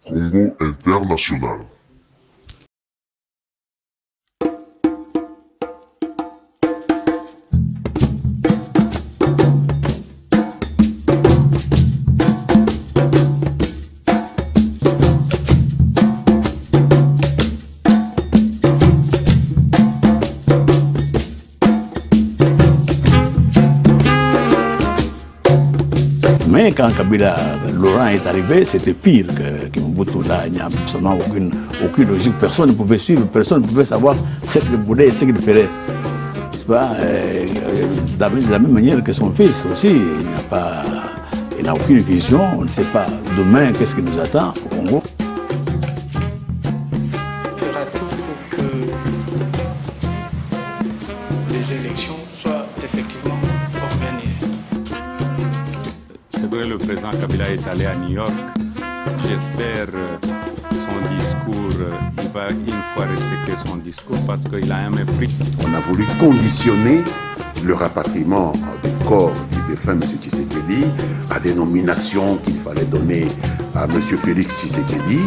Congo International. Mais quand Kabila, Laurent est arrivé, c'était pire que Mobutu. Là, il n'y a absolument aucune logique. Personne ne pouvait suivre, personne ne pouvait savoir ce qu'il voulait et ce qu'il ferait. De la même manière que son fils aussi, il n'a aucune vision, on ne sait pas demain qu'est-ce qui nous attend au Congo. Il fera tout pour que les élections soient effectivement organisées. C'est vrai, le président Kabila est allé à New York. J'espère son discours, il va une fois respecter son discours parce qu'il a un mépris. On a voulu conditionner le rapatriement du corps du défunt M. Tshisekedi à des nominations qu'il fallait donner à M. Félix Tshisekedi.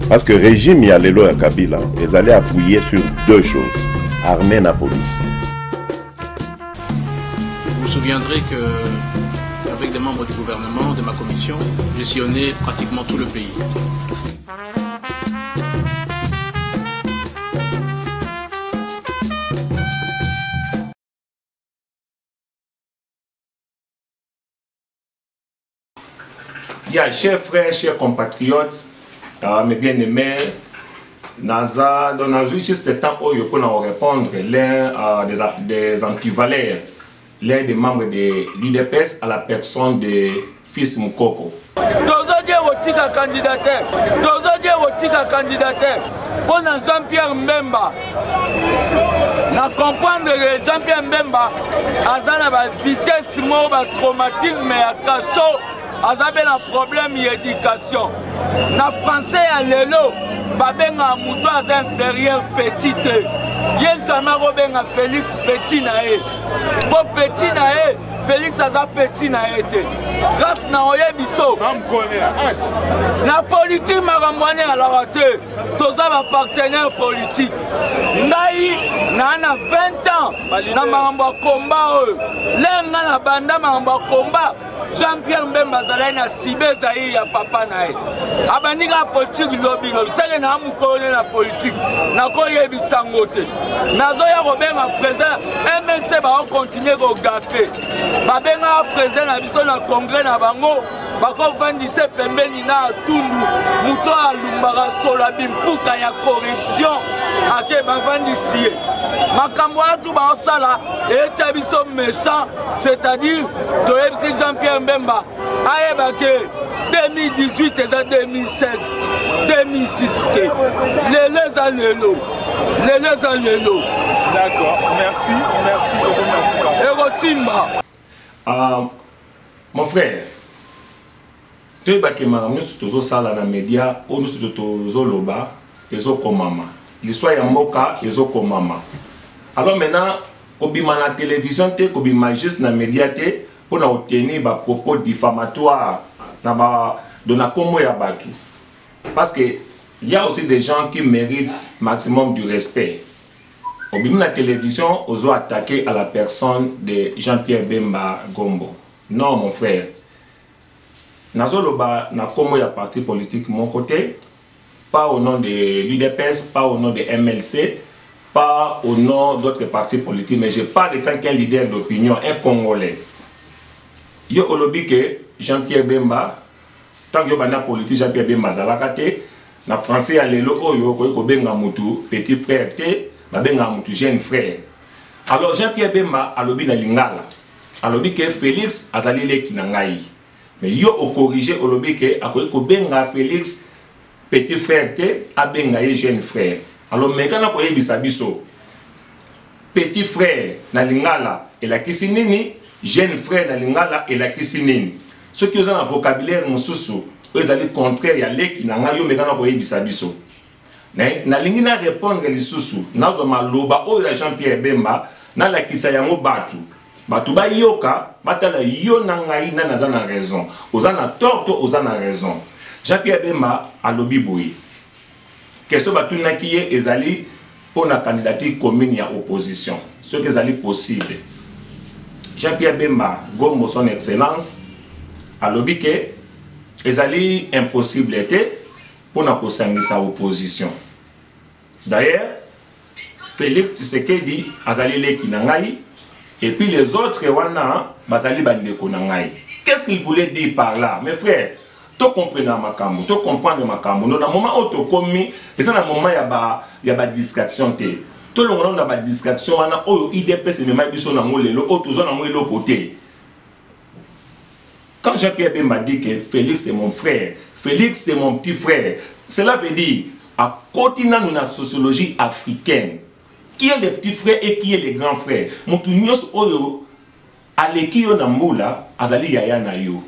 Parce que le régime Yalelo et Kabila, ils allaient appuyer sur deux choses, armée et la police. Vous vous souviendrez que, avec des membres du gouvernement, de ma commission, j'ai sillonné pratiquement tout le pays. Chers frères, chers compatriotes, mes bien-aimés, Naza, dans un juste temps où il faut répondre l'un des antivalères, l'un des membres de l'UDPS à la personne de Fils Mukoko. Pour Jean-Pierre Mbemba, na comprendre que Jean-Pierre Mbemba a une vitesse, un traumatisme et un cachot. Azabe un problème d'éducation. Na français à l'élo, babenga muto aza inférieur petite. Yenzama robenga Félix petit nae. Pour petit nae, Félix aza petit nae te. Raf na oye biso. Na politique marambwane à la rate. Toza ba partenaire politique. Ngai na 20 ans na maramba combat. Lenga na banda maramba combat. Jean-Pierre Mbemba zalai na sibe zaï ya papa nae. Abandika politique lobby lobby. C'est na mukone na politique. Na koye bisangote. Nazoya robenga président MNC ba continuer ko gafé. Babenga président na biso na congrès na bango. Bako vandise pembeni na tundu. Muto alumbaka sola bimpuka ya corruption. Ake bavandisiye. Makambo atu ba osala et biso méchant, c'est-à-dire de Jean-Pierre Mbemba ayebake 2018 et 2016 2006 les allélo. D'accord, merci. Mon frère, tu es bakema nous tous sala na média ou nous tous loba ezo komama. L'histoire ya mboka ezo komama. Alors maintenant, kobima na télévision te, kobima juste na média te, pour obtenir des propos diffamatoires de la Congo ya batu. Parce que il y a aussi des gens qui méritent maximum du respect. Kobima na télévision, oso attaquer à la personne de Jean-Pierre Bemba Gombo. Non mon frère. Nazoloba na Congo ya parti politique mon côté, pas au nom de l'UDPS, pas au nom de MLC, pas au nom d'autres partis politiques, mais je parle étant qu'un leader d'opinion, un Congolais. Yo olobi que Jean-Pierre Bemba, tant que yo bana politique Jean-Pierre Bemba zalakate, na français à l'élo oyo ko benga mutu petit frère te, ba benga mutu jeune frère. Alors Jean-Pierre Bemba alobi na lingala, alobi que Félix azali le kinangai. Mais yo o corriger olobi que akoy ko benga Félix petit frère te, a benga jeune frère. Alors maintenant pour yebisa biso petit frère na lingala et la kisinini, jeune frère na lingala et la kisinini. Ce qui ont un vocabulaire mususu, ils allaient contraire ya leki na ngayo maintenant pour yebisa biso. Na lingina répondre les susu, na zo maloba o ya Jean-Pierre Bemba na la kisa yango batu. Batu ba yoka, batala yo na ngai na naza na raison. Ozana tort to ozana raison. Jean-Pierre Bemba a lobby boy. Question batuna qui est ezali pour la candidature commune à opposition. Ce qui est possible. Jean-Pierre Bemba gomme son excellence a lobby que ezali impossible était pour la opposition. D'ailleurs, Félix Tshisekedi azali leki nangai et puis les autres wana bazali bandeko nangai. Qu'est-ce qu'il voulait dire par là? Mes frères, tu comprends ma cambo, tu comprends ma cambo. Dans le moment où tu commis, et ça dans le moment il y a distraction te. Tout le monde a distraction wana o IDP c'est même biso na ngolelo o tozo na ngolelo poté. Quand Jean-Pierre Bemba dit que Félix c'est mon frère, Félix c'est mon petit frère, cela veut dire à côté de la sociologie africaine, qui est le petit frère et qui est le grand frère. Moutunios oyo aleki yo na mbula azali yaya na yo.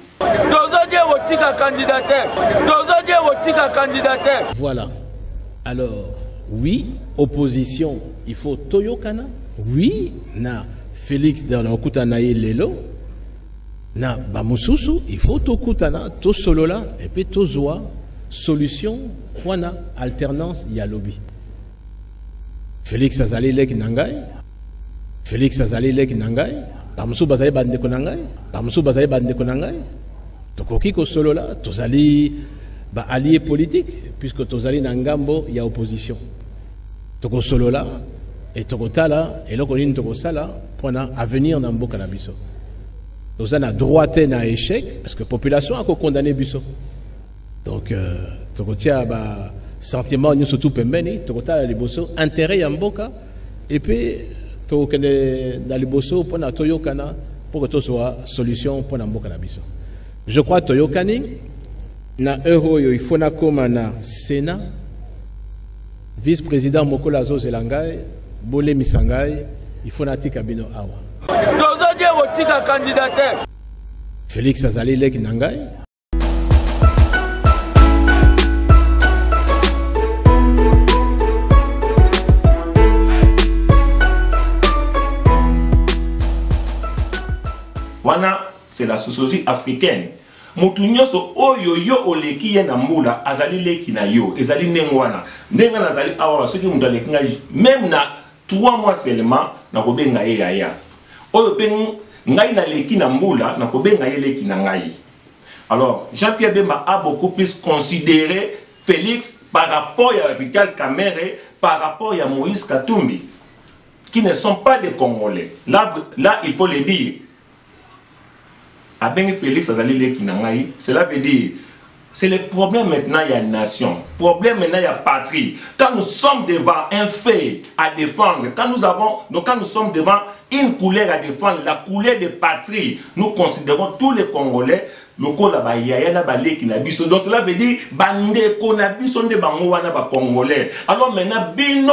Voilà. Alors, oui, opposition, il faut Toyokana. Oui, na Félix dans Okutanaye Lelo. Na Bamususu, il faut Tokutana, to Solola, et puis Tozoa, solution, wana, alternance, yalobi. Félix Azali Lek Nangai. Félix Azali Lek Nangai. Bamusu Bazali Bandeko Nangai. Bamusu Bazali Bandeko Nangai. Tokoki ko Solola, Tozali allié politique, puisque Tozali Nangambo, il y a opposition. Toko Solola, et Tokotala, et l'Okonin Tokosala, pour avenir dans Mboka na biso. Tozali na droite na échec, parce que la population a condamné biso. Donc, Tokotia, sentiment, nous surtout pembeni, Tokotala liboso, intérêt à Mboka, et puis, Tokene na liboso, pour na Toyokana, pour que tout soit solution pour Mboka na biso. Je crois que Toyokani, na euro il faut na koma na Sénat, vice-président Mokola Zozelangai, Bolé Misangai, il faut na Tikabino Awa. Félix Azali Lek Nangai. Wana, c'est la sociologie africaine. Mutunyoso oyo yo oleki ye na mbula azali leki na yo ezali nengwana ndenga nazali awa soki mutu aleki ngai même na 3 mois seulement na kobenga ye yaya oyo pe ngai na leki na mbula na kobenga ye leki na ngai. Alors Jean-Pierre Bemba a beaucoup plus considéré Félix par rapport à Vital Kamerhe, par rapport à Moïse Katumbi, qui ne sont pas des Congolais. Là il faut le dire. Avec Félix Azali Leki Nangai, cela veut dire c'est le problème maintenant, il y a une nation. Le problème maintenant, il y a patrie. Quand nous sommes devant un fait à défendre, quand nous sommes devant une couleur à défendre, la couleur de patrie, nous considérons tous les Congolais, donc cela veut dire Congolais. Alors maintenant, bino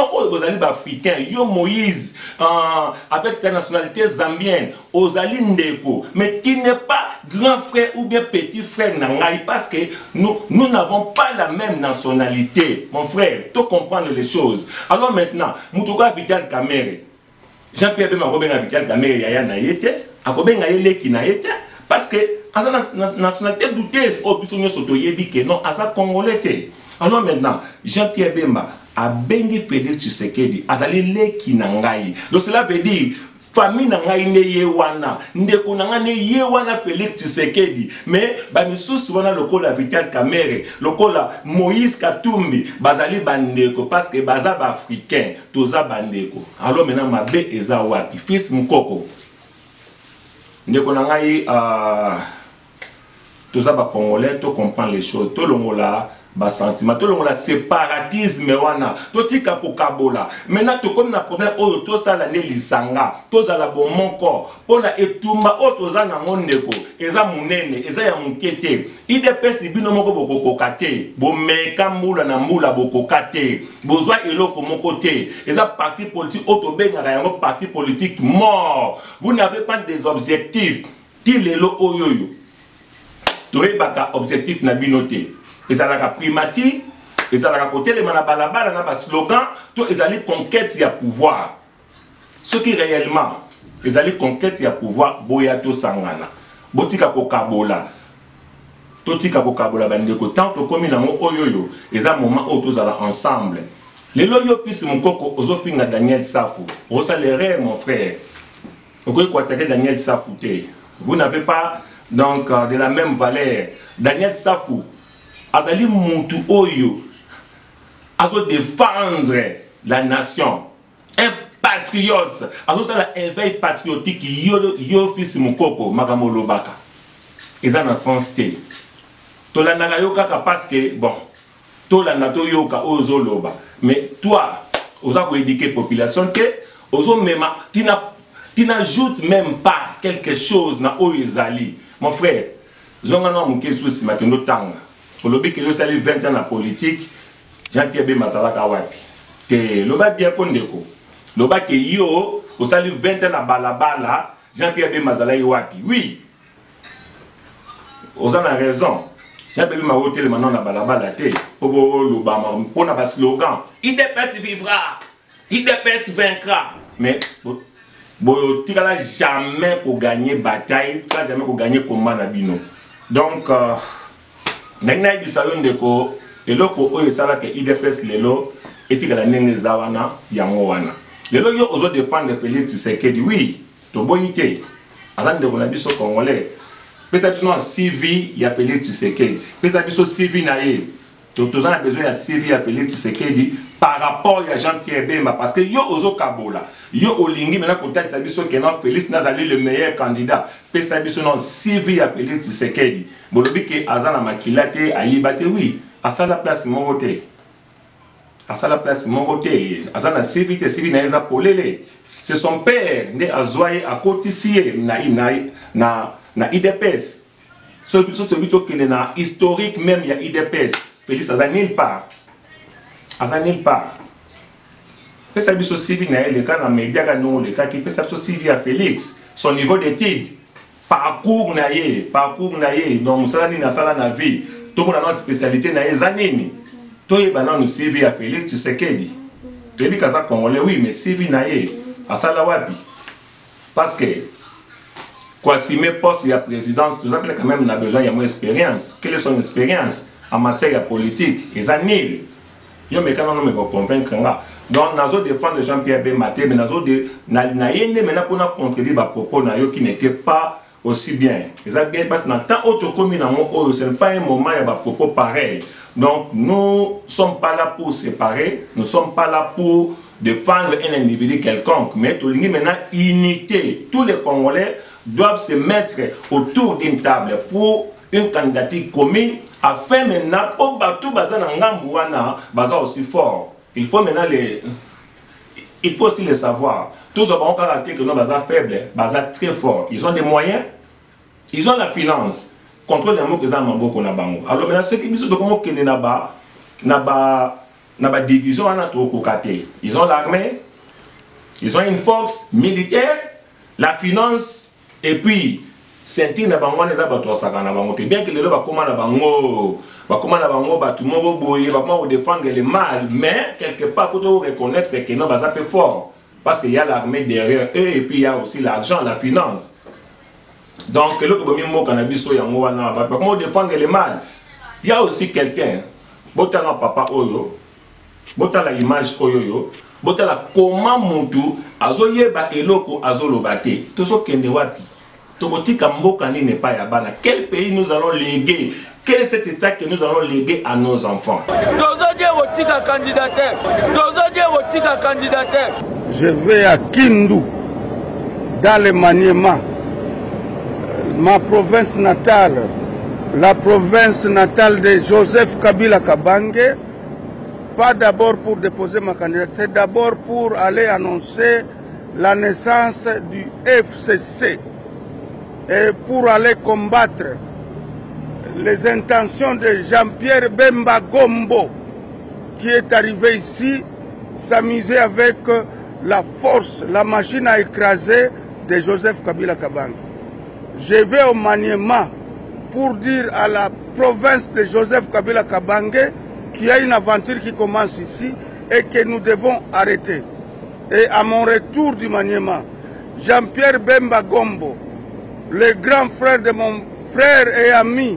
africain, yo Moïse, avec ta nationalité zambienne, Ozali Ndeko, mais qui n'est pas grand frère ou bien petit frère Nangai, parce que nous n'avons pas la même nationalité. Mon frère, tu comprends les choses. Alors maintenant, Moutouka Vital Kamerhe, Jean-Pierre Bemba Robin Vital Kamerhe, Yaya Nayete, Akoben Nayele qui Nayete, parce que la nationalité douteuse, non, asa Congolais. Alors maintenant, Jean-Pierre Bemba a bengi Félix Tshisekedi, azali leki nangai. Donc cela veut dire famille nangai ne yewana, ndeko nangai ne yewana Félix Tshisekedi, mais bamisusu wana lokola Vital Kamerhe, lokola Moïse Katumbi, bazali bandeko parce que baza ba africain, toza bandeko. Alors maintenant mabe eza wapi fils mukoko. Ndeko nangai tous les Congolais, tu comprends les choses, tout le monde a un sentiment, tout le monde a séparatisme, tout le monde a Kabola. Maintenant, tu connais le problème, tout ça, la Nélisanga, tout ça, la bon mon corps, pour la Etumba, tout ça, na mon neko, eza munene, eza ya mukete. IDP, si bino moko boko kate, bo meka mula na mula boko kate, besoin eloko mon côté, eza parti politique, autobenga yango parti politique mort. Vous n'avez pas des objectifs, tilelo oyoyo. Toyebaka objectif na binoté. Ezalaka primati, ezalaka côté les manabalabala na ba slogan, to ezali conquête ya pouvoir. Ce qui réellement ezali conquête ya pouvoir boya to sangana. Botika ko kabola. totika kokabola bandeko tant tokomi nango oyoyo eza moment oyo tozala ensemble lelo yo fils mokoko ozofinga Daniel Safou oza l'erreur mon frère okoki koattaquer Daniel Safou te vous n'avez pas donc de la même valeur. Daniel Safou azali mutu oyo azo défendre la nation, un patriote azo sala éveil patriotique yo fils mokoko makambo lobaka eza na sens te tolanda yo kaka parce que bon tolanda to yoka ozo loba mais toi oza ko éduquer population que ozo mema tu n'ajoutes même pas quelque chose na oyezali mon frère zonga na muke souci makendo tanga olobi ke yo sali 20 ans na politique Jean-Pierre Bemba Mazalaka wapi te loba bien kondeko loba ke yo osali 20 ans na balabala Jean-Pierre Bemba Mazalaka wapi oui oza na raison Jean-Pierre Bemba hôtel maintenant na balabala te pogo loba pona ba slogan IDPS vivra IDPS vaincra mais bon, tu n'as jamais pour gagner bataille, tu n'as jamais pour gagner combat na bino. Donc, n'ayez dit ça une déco et loko oye sala que IDPS lelo et tu gagnes nenge zawana yango wana. Lelo yo ozo défendre Félix Tshisekedi oui, to boyité. Avant de vonabi so congolais. Peut-être non CV ya Félix Tshisekedi. Peut-être so CV na ye. Donc, nous avons besoin de CV à Félix Tshisekedi par rapport à Jean-Pierre Bemba. Parce que yo ozo kabola. Yo olingi maintenant contact sabiso que non Félix Nazali le meilleur candidat. Pe sabiso non CV à Félix Tshisekedi. Bolobi ke azana makilate ayibate oui. À ça la place mon côté. À ça la place mon côté. Azana CV te CV na eza polele. C'est son père né azoye à côté na IDPS. Celui qui est na historique même il y a IDPS. Félix a nulle part. A nulle part. Peut ça biso civil na le cas na média ga non le cas qui peut ça civil à Félix son niveau d'études parcours na ye donc ça ni na sala na vie tout monde a une spécialité na ezanini to yeba na no civil à Félix Tshisekedi debi kaza congolais oui mais civil na ye a sala wapi parce que quoi si mes postes ya présidence tout ça quand même on a besoin il y a moins expérience quelle est son expérience en matière politique ils ont nul yo me kana no me convaincre nga donc nazo défendre Jean-Pierre Bemba mais nazo de na yende maintenant pour na contredire ba propos na yo qui n'était pas aussi bien ils ont bien parce que dans temps autre commune na mo c'est pas un moment il y a ba propos pareil donc nous sommes pas là pour séparer nous sommes pas là pour défendre un individu quelconque mais tout lingi maintenant unité tous les Congolais doivent se mettre autour d'une table pour une candidature commune afin maintenant au bateau bazana ngambouana baza aussi fort il faut maintenant il faut aussi les savoir tous ont un caractère que nous baza faible baza très fort ils ont des moyens ils ont la finance contrôle des mots que ça maboko na bango alors maintenant ce qui biso de comment kene na ba division ana to kokate ils ont l'armée ils ont une force militaire la finance et puis sentir na bango neza bato sakana bango te bien que lelo bakoma na bango batu moko boye bakoma défendre le mal mais quelque part faut reconnaître que non baza peu fort parce qu'il y a l'armée derrière eux et puis il y a aussi l'argent la finance donc le ko bomi mo kana biso yango wana bakoma défendre le mal il y a aussi quelqu'un botana papa oyo botala image oyo botala comment mutu azoyeba eloko azolobate tozo kende wapi Tobotika mboka ni n'est pas yabana. Quel pays nous allons léguer? Quel est cet état que nous allons léguer à nos enfants? Je vais à Kindu, dans le Maniema, ma province natale, la province natale de Joseph Kabila Kabange, pas d'abord pour déposer ma candidature, c'est d'abord pour aller annoncer la naissance du FCC. Et pour aller combattre les intentions de Jean-Pierre Bemba Gombo qui est arrivé ici s'amuser avec la force, la machine à écraser de Joseph Kabila Kabange. Je vais au Maniema pour dire à la province de Joseph Kabila Kabange qu'il y a une aventure qui commence ici et que nous devons arrêter. Et à mon retour du Maniema, Jean-Pierre Bemba Gombo, le grand frère de mon frère et ami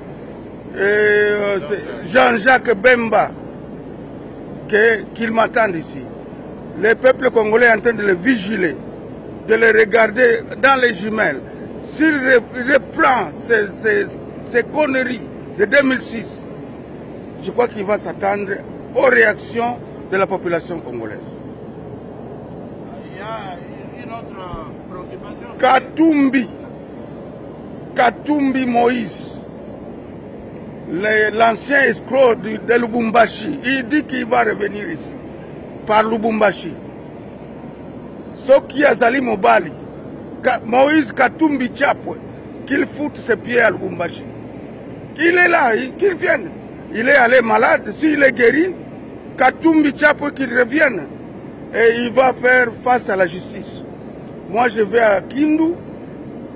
Jean-Jacques Bemba, qu'il m'attende ici. Le peuple congolais est en train de le vigiler, de le regarder dans les jumelles. S'il reprend ces conneries de 2006, je crois qu'il va s'attendre aux réactions de la population congolaise. Il y a une autre préoccupation. Katumbi Moïse, l'ancien escroc de Lubumbashi, il dit qu'il va revenir ici, par Lubumbashi. Ce qui a Zali Mobali, Moïse Katumbi Tchapwe, qu'il foute ses pieds à Lubumbashi. Il est là, qu'il vienne. Il est allé malade, s'il est guéri, Katumbi Tchapwe qu'il revienne. Et il va faire face à la justice. Moi je vais à Kindu.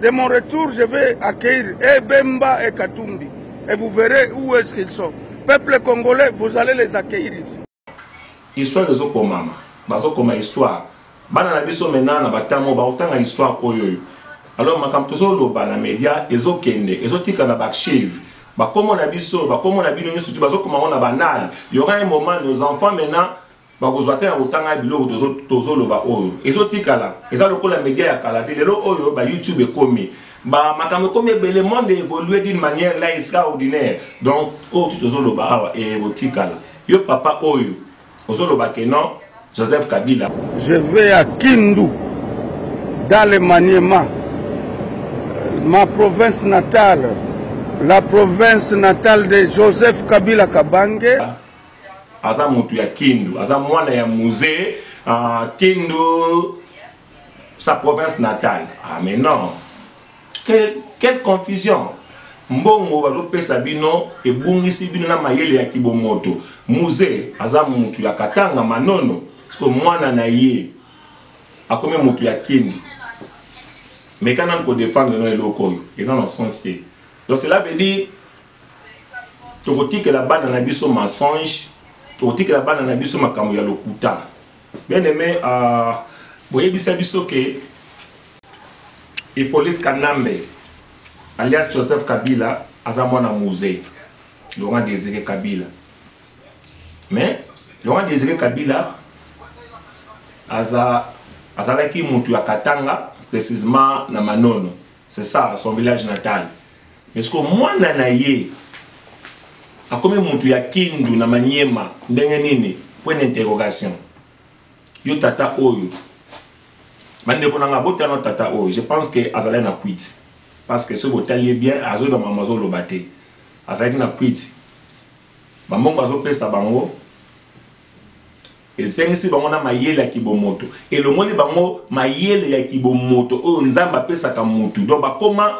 De mon retour, je vais accueillir Bemba et Katumbi. Et vous verrez où est-ce qu'ils sont. Peuple congolais, vous allez les accueillir ici. Histoire de Zokomama. Bazokoma histoire. Bana na biso maintenant na batamo ba otanga histoire oyo. Alors makam tozolo ba na media ezokende, ezotika na bakshiv. Ba komo na biso, ba komo na bino nyoso bazokoma ona banal. Il y aura un moment nos enfants maintenant bakozwate ya otanga biloko tozolo ba oyo. Ezotika la. Eza lokola media ya kalate lelo oyo ba YouTube ekomi. Ba makam ekomi le monde évoluer d'une manière là extraordinaire. Donc oh tozolo ba awa e otika la. Yo papa oyo. Ozolo ba kenon Joseph Kabila. Je vais à Kindu, dans le Maniema, ma province natale, la province natale de Joseph Kabila Kabange. Aza mutu ya Kindu, aza mwana ya musée, Kindu, sa province natale. Ah mais non, quelle confusion. Mbongo bazo pesa bino e bungisi bino na mayele ya kibomoto. Musée, aza mutu ya Katanga Manono. Parce que moi, naïe, a combien de mutu ya Kindu. Mais quand on peut défendre nos locaux, ils en ont sensé. Donc cela veut dire, tu dis que la bande n'a pas de mensonge, tu dis que la bande n'a pas de makamou ya lokuta. Bien aimé, vous voyez que Hippolyte Kanambe, alias Joseph Kabila, a un musée, Laurent Désiré Kabila. Mais Laurent Désiré Kabila, azalaki mutu ya Katanga, précisément na Manono. C'est ça, son village natal. Mais ce que moi nanaye, a comme mutu ya Kindu na Maniema, ndenge nini, point d'interrogation. Yo tata oyo. Mande ponanga bota no tata oyo. Je pense que azalaki na quit. Parce que ce botalier bien, azo dans mamazo lobate. Azalaki na quit. Bambongo azo pesa bango. Et c'est ainsi bango na mayele ya kibomoto. Et le moni bango mayele ya kibomoto o nzamba pesa ka mutu. Donc ba comment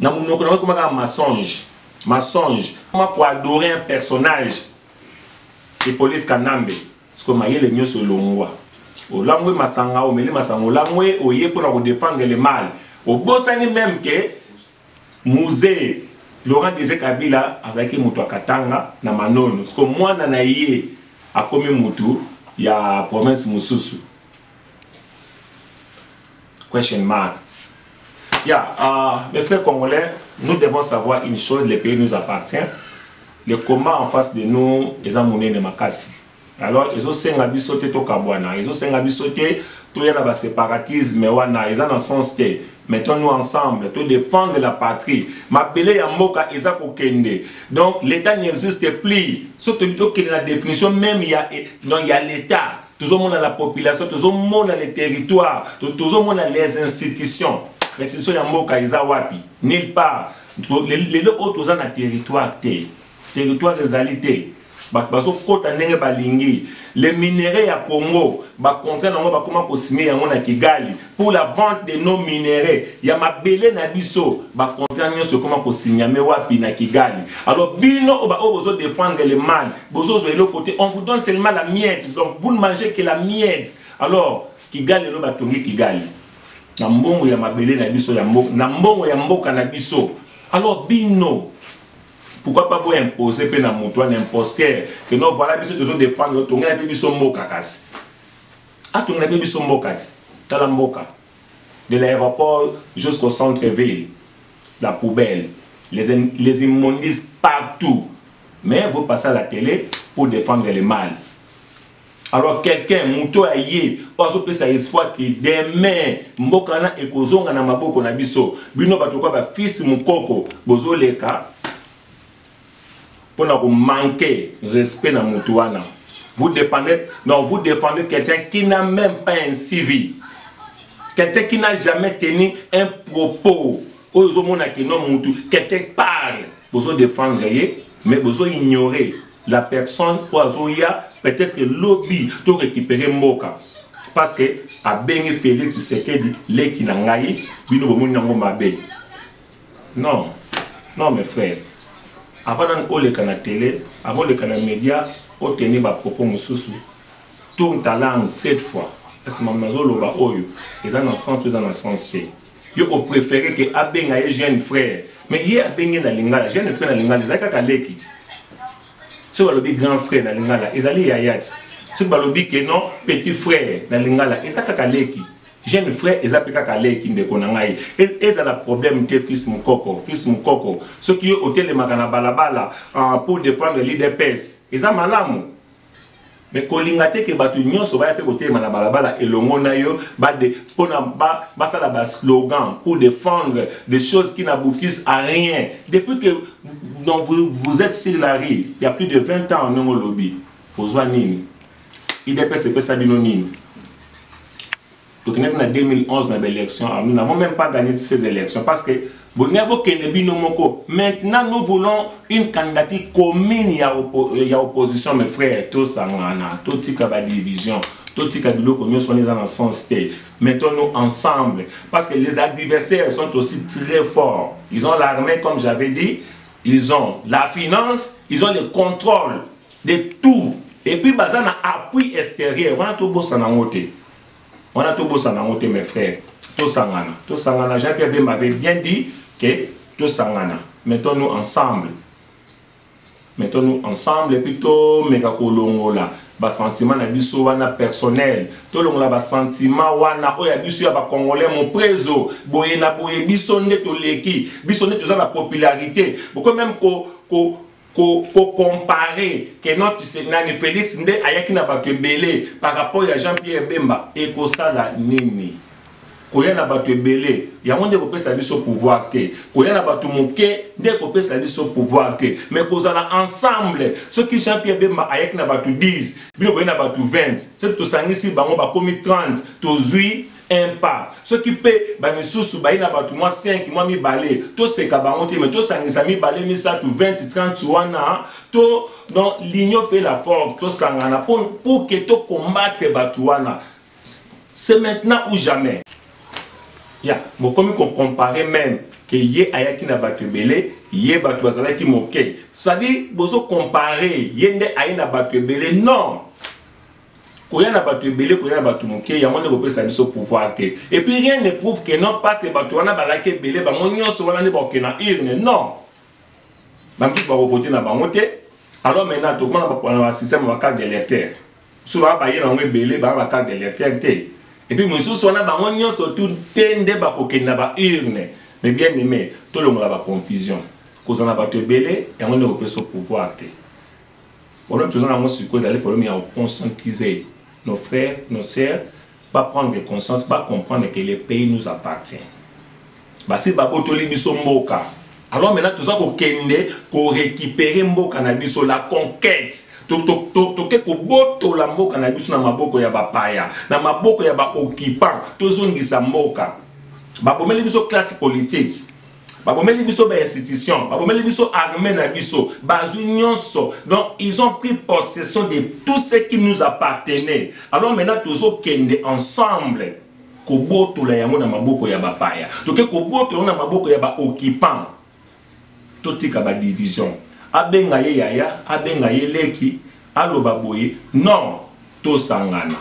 na munoko na comment ka mensonge. Comment pour adorer un personnage Hippolyte Kanambe. Parce que mayele nyoso longwa. O langwe masanga o meli masanga o langwe o ye pour défendre le mal. Au bosani même que musée Laurent Désiré Kabila azaki mutu Katanga na Manono. Parce que moi na naie a comme mutu ya province Mususu. Question mark. Mes frères congolais, nous devons savoir une chose, le pays nous appartient. Le combat en face de nous, ils ont mené de Makassi. Alors, ils ont senga bisoté to Kabwana, ils ont senga bisoté to yana ba séparatisme wana, ils ont dans sens que mettons-nous ensemble, to défendre la patrie. Ma belé ya mboka eza ko kende. Donc l'état n'existe plus. Surtout que la définition même il y a l'état. Tout le monde a la population, tout le monde a les territoires, tout le monde a les institutions. Mais c'est ça ya mboka eza wapi, nulle part. Les autres ont un territoire territoire des alités. Les minéraux à Congo, pour la vente de nos minéraux, il y a ma belé na biso, alors bino ozo défendre le mal, on vous donne seulement la miette, donc vous ne mangez que la miette. Alors Kigali lo batongi Kigali. Na mbongo ya mabele na biso ya mboka, na mbongo ya mboka na biso. Alors bino pourquoi pas vous imposer pe na mutu un imposteur que non voilà biso toujours défendre tonga na biso mboka kasi. Tonga na biso mboka ti. Tala mboka. De l'aéroport jusqu'au centre-ville, la poubelle, les immondices partout. Mais vous passez à la télé pour défendre le mal. Alors quelqu'un, Mouto Aye, on peut ça espoir que demain, Mbokana et Kozonga na maboko na biso, bino batoka ba fils mukoko, bozo leka, pour ne manquer respect na Moutouana. Vous défendez quelqu'un qui n'a même pas un CV. Quelqu'un qui n'a jamais tenu un propos. Quelqu'un parle. Vous défendre, mais vous ignorer la personne où il y a peut-être lobby pour récupérer Moka. Parce que à Bengue Félix Tshisekedi, les qui n'ont pas eu, non, non mes frères. Avant de la télé, avant les canaux médias, on tenait ma propos mususu. Tourne ta langue 7 fois. Est-ce que maman zoloba oyo? Ils en ont sens, ils en ont sens fait. Yo au préféré que abenga ye jeune frère. Mais hier abenga na lingala, jeune frère na lingala, zaka kalekit. Ce que le grand frère na lingala, ils allaient yayat. Ce que le que non petit frère na lingala, ils zaka kaleki. Jeune frère, ils appellent kaleki ndekonangai. Ils ont le problème de fils mukoko, fils mukoko. Ceux qui ont hôtel de makana balabala pour défendre le leader PES, ils ont malamu. Mais kolingate ke batu nyonso ba pe côté mana balabala et longo na yo ba de pona ba ça la slogan pour défendre des choses qui n'aboutissent à rien. Depuis que vous êtes sur la rue, il y a plus de 20 ans en lobby. Ozwa nini? IDPS c'est ça binoni. Donc en 2011 dans l'élection, nous n'avons même pas gagné ces élections parce que maintenant nous voulons une candidature commune. Il y a opposition, mes frères, tout ça, tout tika division, tout tika biloko nous sommes dans le sens. Mettons-nous ensemble parce que les adversaires sont aussi très forts. Ils ont l'armée, comme j'avais dit, ils ont la finance, ils ont le contrôle de tout. Et puis, ils ont un appui extérieur. On a tout beau ça dans côté. On a tout beau ça dans côté, mes frères. Tout sangana. Tout sangana. Jean-Pierre B m'avait bien dit que tout sangana. Mettons-nous ensemble. Mettons-nous ensemble et puis tout megakolongo là. Ba sentiment na biso wana personnel. Tout le monde ba sentiment wana oya biso ya ba congolais mon préso. Boye na boye biso nde to leki. Biso nde to za la popularité. Beaucoup même comparer que notre Nani Félix Ndé ayaki na bato belé par rapport à Jean-Pierre Bemba et ko sala nini koya na bato belé ya monde ko pesa biso pouvoir te koya na bato moké ndé ko pesa biso pouvoir te mais ko sala ensemble ce qui Jean-Pierre Bemba ayaki na bato 10 bino koya na bato 20 ce que to sangisi bango ba komi 30 to zui un pas. Ce qui peut, Bamisusu, Baïna Batouma 5, moi mi balé, tout ce qu'abamonté, mais tout ça, mi balé, mi ça, tout 20, 30, wana, tout, donc, l'union fait la force, tout ça, pour que tout combattre Batouana. C'est maintenant ou jamais. Ya, bon, comme on compare même, que yé ayaki na batu belé, yé batu azala ki moké. C'est-à-dire, vous comparer, yé nde aïe na batu belé, non. Il y a battu belé, il y a battu moké, il y a monde qui peut s'en pouvoir. Et puis rien ne prouve que non, parce que battu on a balaké belé, bah mon yon se voit dans les na irne, non. Bah qui va voter na bamoté. Alors maintenant tout le monde va prendre un système de carte d'électeur. Souvent bah y a un belé, bah carte d'électeur. Et puis monsieur soit na bah mon yon surtout tende bah pour qu'il n'a pas irne. Mais bien aimé, tout le monde a confusion. Cause on a battu belé, il y a monde qui peut s'en pouvoir. On a toujours un sur cause aller pour le conscientiser. Nos frères, nos sœurs, pas prendre conscience, pas comprendre que le pays nous appartient. Bah si bah botoli biso mboka. Alors maintenant tout ça qu'on kende, qu'on récupérer mboka na biso la conquête. To ko boto la mboka na biso na maboko ya bapaya, na maboko ya ba occupant, to zongisa mboka. Bah bomeli biso classe politique. Babomeli biso ba institution, babomeli biso armée na biso, bazu nyonso. Donc ils ont pris possession de tout ce qui nous appartenait. Alors maintenant tozo kende ensemble. Koboto la yango na maboko ya bapaya. Donc koboto na maboko ya ba occupant. Totika ba division. Abenga ye yaya, abenga ye leki, aloba boye. Non, to sangana.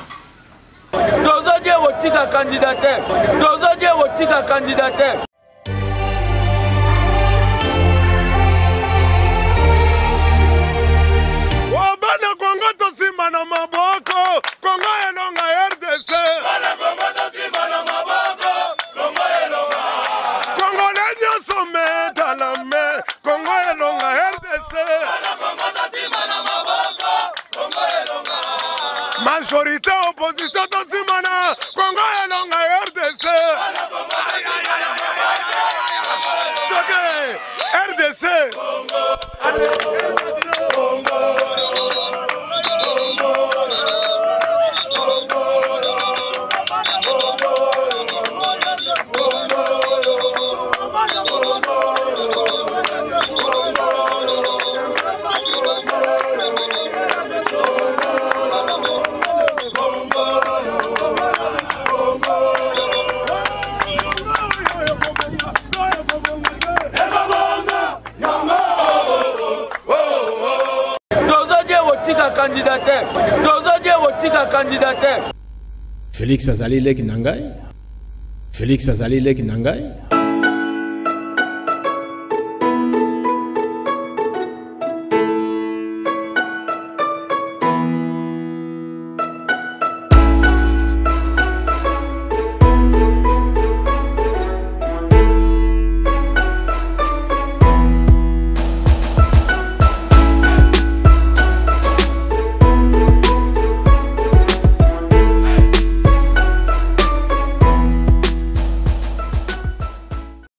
Tozo die otika candidateur. Tozo die otika candidateur. Na maboko Kongo elonga RDC Bana Kongo tosima na maboko Kongo elonga Kongo lenyo someta la me Kongo elonga RDC majorité opposition tosimana Congo elonga RDC RDC Félix Azali Lek Nangai. Félix Azali Lek Nangai.